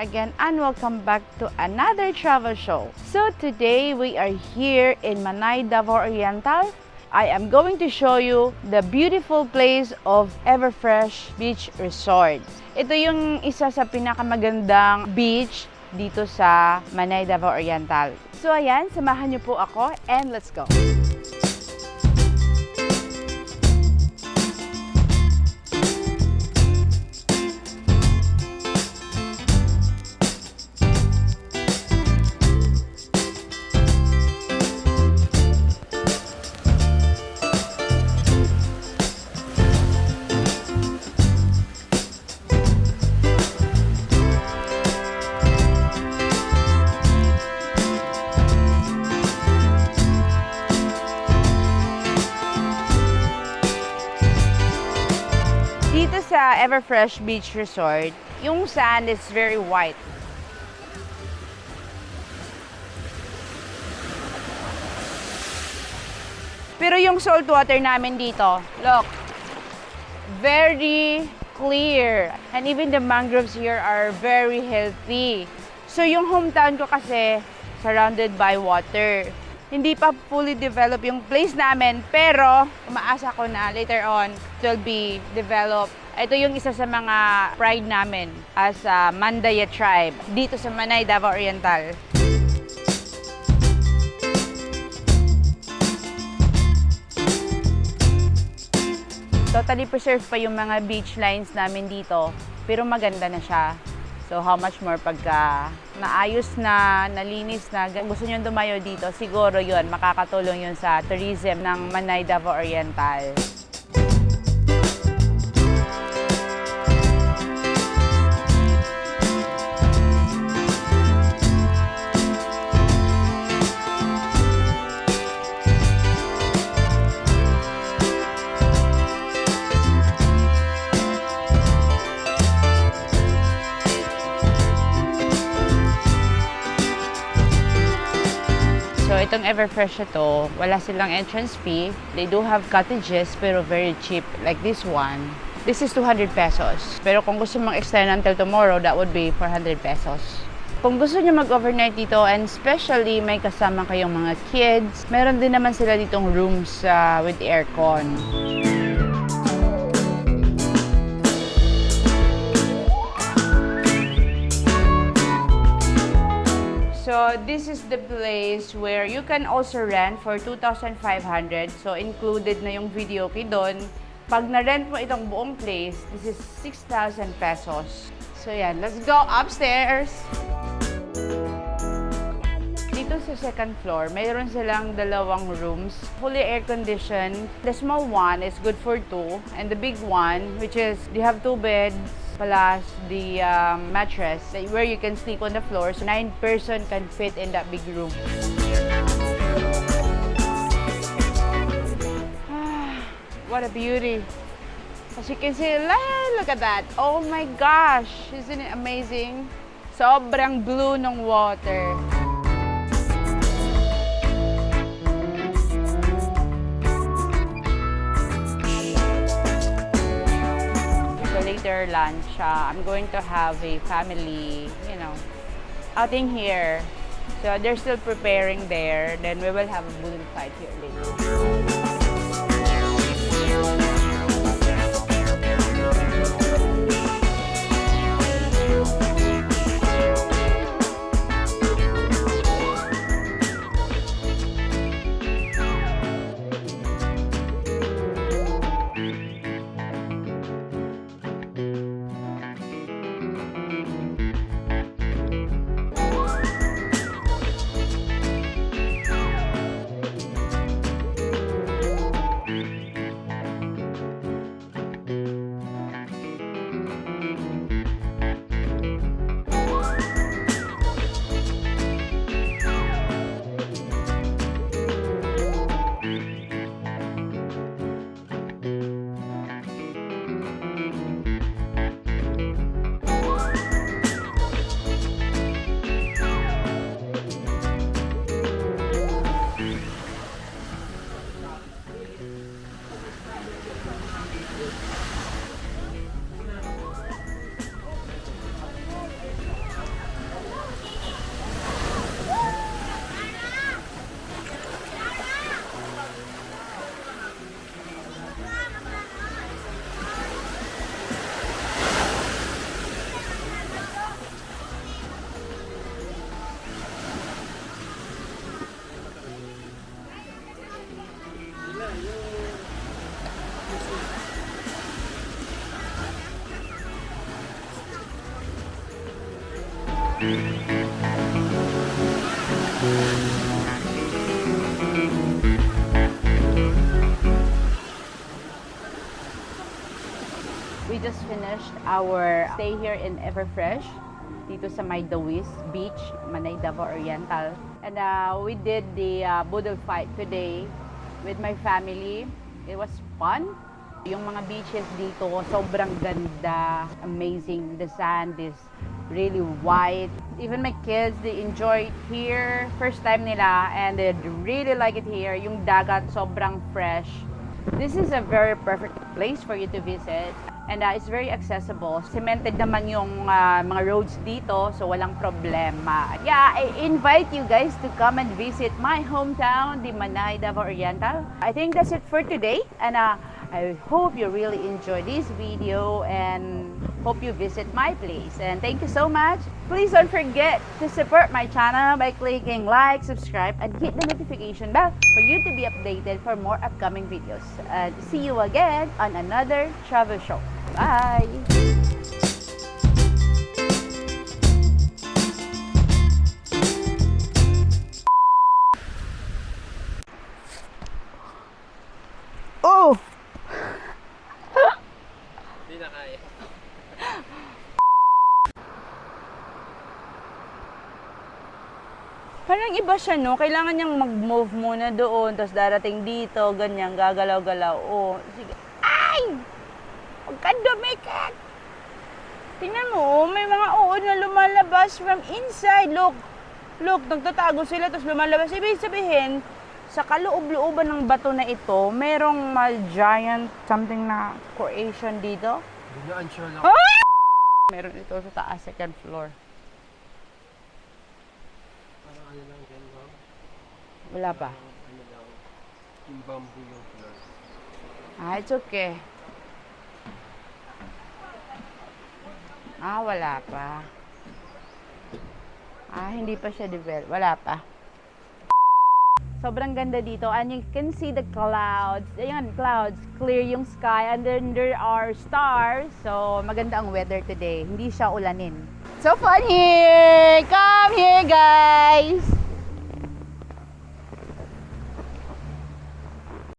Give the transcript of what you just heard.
again and welcome back to another travel show. So today we are here in Manay, Davao Oriental. I am going to show you the beautiful place of Everfresh Beach Resort. Ito yung isa sa pinakamagandang beach dito sa Manay, Davao Oriental. So ayan, samahan niyo po ako and let's go! Dito sa Everfresh Beach Resort, yung sand is very white. Pero yung salt water namin dito, look, very clear. And even the mangroves here are very healthy. So yung hometown ko kasi, surrounded by water. Hindi pa fully developed yung place namin, pero umaasa ko na later on it will be developed. Ito yung isa sa mga pride namin as a Mandaya tribe dito sa Manay, Davao Oriental. Totally preserved pa yung mga beach lines namin dito, pero maganda na siya. So how much more pagka naayos na, nalinis na, gusto nyo dumayo dito, siguro yun, makakatulong yun sa tourism ng Manay, Davao Oriental. So, itong Everfresh ito, wala silang entrance fee. They do have cottages, pero very cheap. Like this one. This is 200 pesos. Pero kung gusto mong extend until tomorrow, that would be 400 pesos. Kung gusto nyo mag-overnight dito, and especially may kasama kayong mga kids, meron din naman sila ditong rooms with aircon. So this is the place where you can also rent for 2,500. So included na yung videoke doon. Pag na-rent mo itong buong place, this is 6,000 pesos. So yan, let's go upstairs! Dito sa second floor, mayroon silang dalawang rooms, fully air-conditioned. The small one is good for 2, and the big one, which is, they have 2 beds, plus the mattress where you can sleep on the floor. So 9 person can fit in that big room. What a beauty. As you can see, look at that. Oh my gosh, isn't it amazing? Sobrang blue ng water. Later lunch, I'm going to have a family, outing here. So they're still preparing there. Then we will have a balloon fight here later. We just finished our stay here in Everfresh dito sa May Dawis Beach, Manay, Davao Oriental. And we did the Boodle fight today with my family. It was fun. Yung mga beaches dito, sobrang ganda, amazing. The sand is really white. Even my kids, they enjoy it here. First time nila and they really like it here. Yung dagat, sobrang fresh. This is a very perfect place for you to visit. And it's very accessible. Cemented naman yung mga roads dito, so walang problema. Yeah, I invite you guys to come and visit my hometown, the Manay, Davao Oriental. I think that's it for today. And I hope you really enjoy this video and hope you visit my place. And thank you so much. Please don't forget to support my channel by clicking like, subscribe, and hit the notification bell for you to be updated for more upcoming videos. And see you again on another travel show. Bye! Oh! Hindi na kaya. Parang iba siya, no? Kailangan niyang mag-move muna doon, tapos darating dito, ganyan, gagalaw-galaw. Oh, sige. Ay! Huwag ka dumikit! Tingnan mo, may mga uod na lumalabas from inside. Look, look, nagtatago sila, tapos lumalabas. Ibig sabihin, sa kaloob-looban ng bato na ito, merong giant something na creation dito. Hindi na unsure lang. Ah! Meron ito sa taas, second floor. Parang ano lang dyan, no? Wala pa. Ano lang, yung bamboo yung floor. It's okay. Wala pa. Hindi pa siya develop. Wala pa. Sobrang ganda dito and you can see the clouds. Ayan, clouds. Clear yung sky and then there are stars. So, maganda ang weather today. Hindi siya ulanin. So fun here! Come here, guys!